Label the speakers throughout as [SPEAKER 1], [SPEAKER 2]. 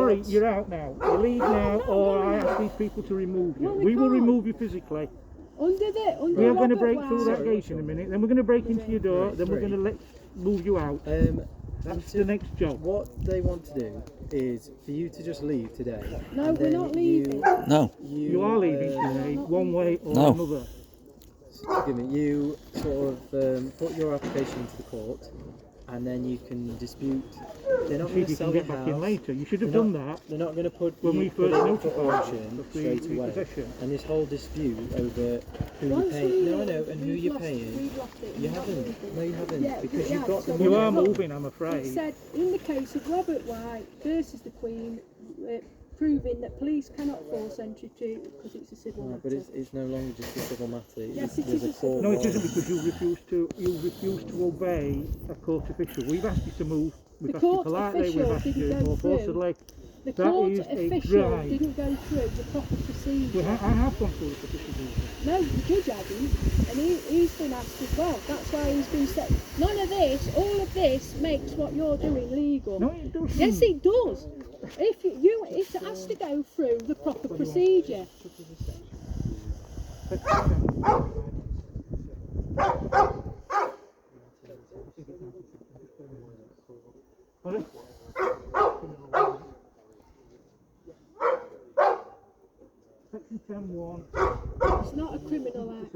[SPEAKER 1] sorry, you're out now. You leave now, or I ask these people to remove you. We will remove you physically. We are going to break through that gate in a minute, then we're going to break into your door, then we're going to move you out. That's the next job.
[SPEAKER 2] What they want to do is for you to just leave today.
[SPEAKER 3] No, we're not leaving.
[SPEAKER 4] No.
[SPEAKER 1] You are leaving today, one way or another.
[SPEAKER 2] Excuse me, you sort of put your application into the court, and then you can dispute. They're not going to sell your house.
[SPEAKER 1] Back in later. You should have done that.
[SPEAKER 2] They're not going to put
[SPEAKER 1] when we first notified
[SPEAKER 2] you straight away. And this whole dispute over who you're paying. No, I know, and who you're paying. You haven't. No, you haven't.
[SPEAKER 3] Yeah,
[SPEAKER 2] because you've got the.
[SPEAKER 1] You are moving, I'm afraid.
[SPEAKER 3] It said in the case of Robert White versus the Queen, proving that police cannot force entry to because it's a civil matter.
[SPEAKER 2] But it's no longer just a civil matter.
[SPEAKER 3] Yes, it is a
[SPEAKER 2] court.
[SPEAKER 1] No, it isn't, because you refuse to obey a court official. We've asked you to move. We've asked you politely. We've asked you more forcibly.
[SPEAKER 3] The court official didn't go through the proper procedure.
[SPEAKER 1] Well, I have gone through the proper procedure.
[SPEAKER 3] No, the judge hasn't, and he's been asked as well. That's why he's been said. None of this, all of this, makes what you're doing legal.
[SPEAKER 1] No, it doesn't.
[SPEAKER 3] Yes, it does. It has to go through the proper procedure.
[SPEAKER 1] Section 10(1).
[SPEAKER 3] It's not a criminal act.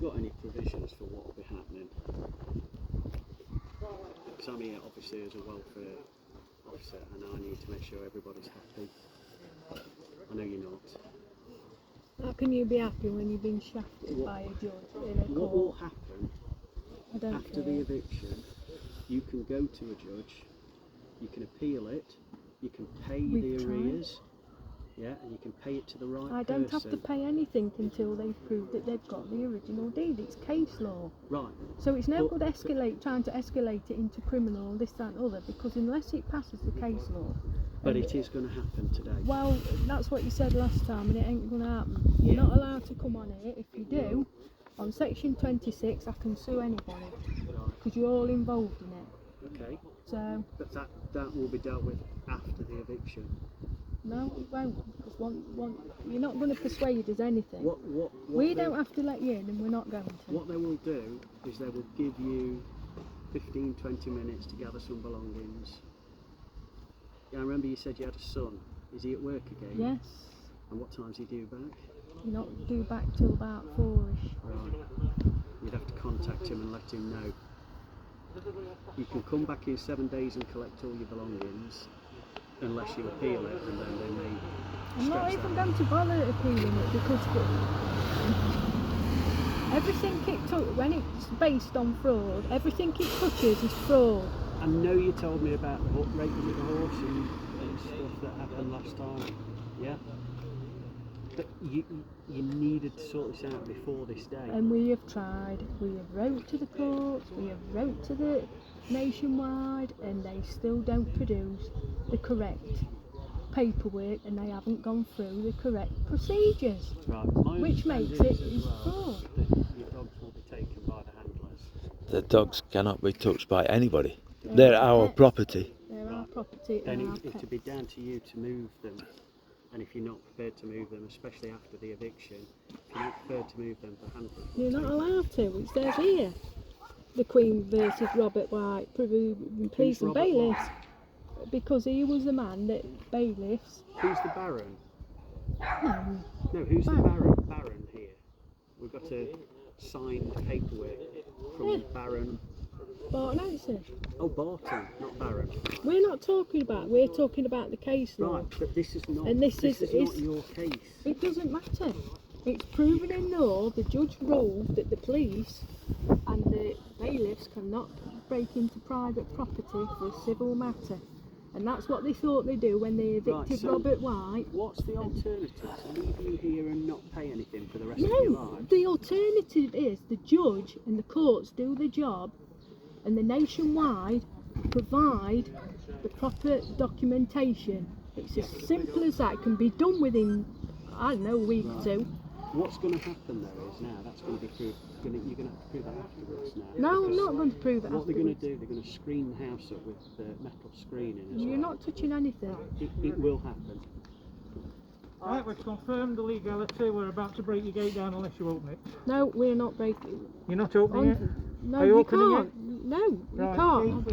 [SPEAKER 5] Got any provisions for what will be happening? Because I'm here obviously as a welfare officer and I need to make sure everybody's happy. I know you're not.
[SPEAKER 3] How can you be happy when you've been shafted by a judge in a court?
[SPEAKER 5] What will happen after the eviction? You can go to a judge, you can appeal it, you can pay the arrears years. Yeah, and you can pay it to the right person.
[SPEAKER 3] I don't have to pay anything until they prove that they've got the original deed. It's case law.
[SPEAKER 5] Right.
[SPEAKER 3] So it's no good trying to escalate it into criminal, this, that and other, because unless it passes the case law...
[SPEAKER 5] But it is going to happen today.
[SPEAKER 3] Well, that's what you said last time, and it ain't going to happen. You're not allowed to come on here. If you do, on section 26, I can sue anybody, because you're all involved in it.
[SPEAKER 5] Okay.
[SPEAKER 3] So...
[SPEAKER 5] But that will be dealt with after the eviction.
[SPEAKER 3] No, it won't, because you're not going to persuade us anything. We don't have to let you in, and we're not going to.
[SPEAKER 5] What they will do is they will give you 15-20 minutes to gather some belongings. Yeah, I remember you said you had a son. Is he at work again?
[SPEAKER 3] Yes.
[SPEAKER 5] And what time's he due back?
[SPEAKER 3] You're not due back till about 4ish.
[SPEAKER 5] Right. You'd have to contact him and let him know. You can come back in 7 days and collect all your belongings, unless you appeal it, and then they may...
[SPEAKER 3] I'm not even going to bother appealing it, because everything it took, when it's based on fraud, everything it touches is fraud.
[SPEAKER 5] I know you told me about the raping with the horse and stuff that happened last time, yeah? But you needed to sort this out before this day.
[SPEAKER 3] And we have tried. We have wrote to the courts, we have wrote to the Nationwide, and they still don't produce the correct paperwork, and they haven't gone through the correct procedures.
[SPEAKER 5] Right.
[SPEAKER 3] Which makes it is fraud.
[SPEAKER 5] That your dogs will be taken by the handlers.
[SPEAKER 4] The dogs cannot be touched by anybody. They're our property.
[SPEAKER 3] They're our property
[SPEAKER 5] Then
[SPEAKER 3] and our
[SPEAKER 5] it'd
[SPEAKER 3] pets.
[SPEAKER 5] be down to you to move them. And if you're not prepared to move them, especially after the eviction, if you're not prepared to move them, the handlers will
[SPEAKER 3] You're not
[SPEAKER 5] take
[SPEAKER 3] allowed to. It says here. The Queen versus Robert White, police and
[SPEAKER 5] Robert
[SPEAKER 3] bailiffs, because he was the man that bailiffs.
[SPEAKER 5] Who's the Baron?
[SPEAKER 3] No,
[SPEAKER 5] No, who's the Baron here? We've got a signed paperwork from Baron.
[SPEAKER 3] Barton-Hanson.
[SPEAKER 5] Oh, Barton, not Baron.
[SPEAKER 3] We're not talking about. We're talking about the case law.
[SPEAKER 5] Right, but this is not.
[SPEAKER 3] And this is
[SPEAKER 5] not your case.
[SPEAKER 3] It doesn't matter. It's proven in law. The judge ruled that the police and the bailiffs cannot break into private property for a civil matter. And that's what they thought they'd do when they evicted
[SPEAKER 5] Right, so
[SPEAKER 3] Robert White.
[SPEAKER 5] What's the alternative? To leave you here and not pay anything for the rest of your
[SPEAKER 3] No,
[SPEAKER 5] life?
[SPEAKER 3] the alternative is the judge and the courts do the job, and the Nationwide provide the proper documentation. It's as simple as that. It can be done within, I don't know, a week or two.
[SPEAKER 5] What's going to happen though is now that's going to be proved. You're going to have to prove that afterwards now.
[SPEAKER 3] No, I'm
[SPEAKER 5] because
[SPEAKER 3] not going to prove it
[SPEAKER 5] What they're going to
[SPEAKER 3] afterwards.
[SPEAKER 5] do, they're going to screen the house up with metal screening as
[SPEAKER 3] You're
[SPEAKER 5] well.
[SPEAKER 3] not touching anything.
[SPEAKER 5] It will happen.
[SPEAKER 1] Right, we've confirmed the legality. We're about to break your gate down unless you open it.
[SPEAKER 3] No, we're not breaking.
[SPEAKER 1] You're not opening it?
[SPEAKER 3] No,
[SPEAKER 1] Are you
[SPEAKER 3] you
[SPEAKER 1] opening
[SPEAKER 3] can't.
[SPEAKER 1] it?
[SPEAKER 3] No, you
[SPEAKER 1] Right,
[SPEAKER 3] can't.
[SPEAKER 1] see?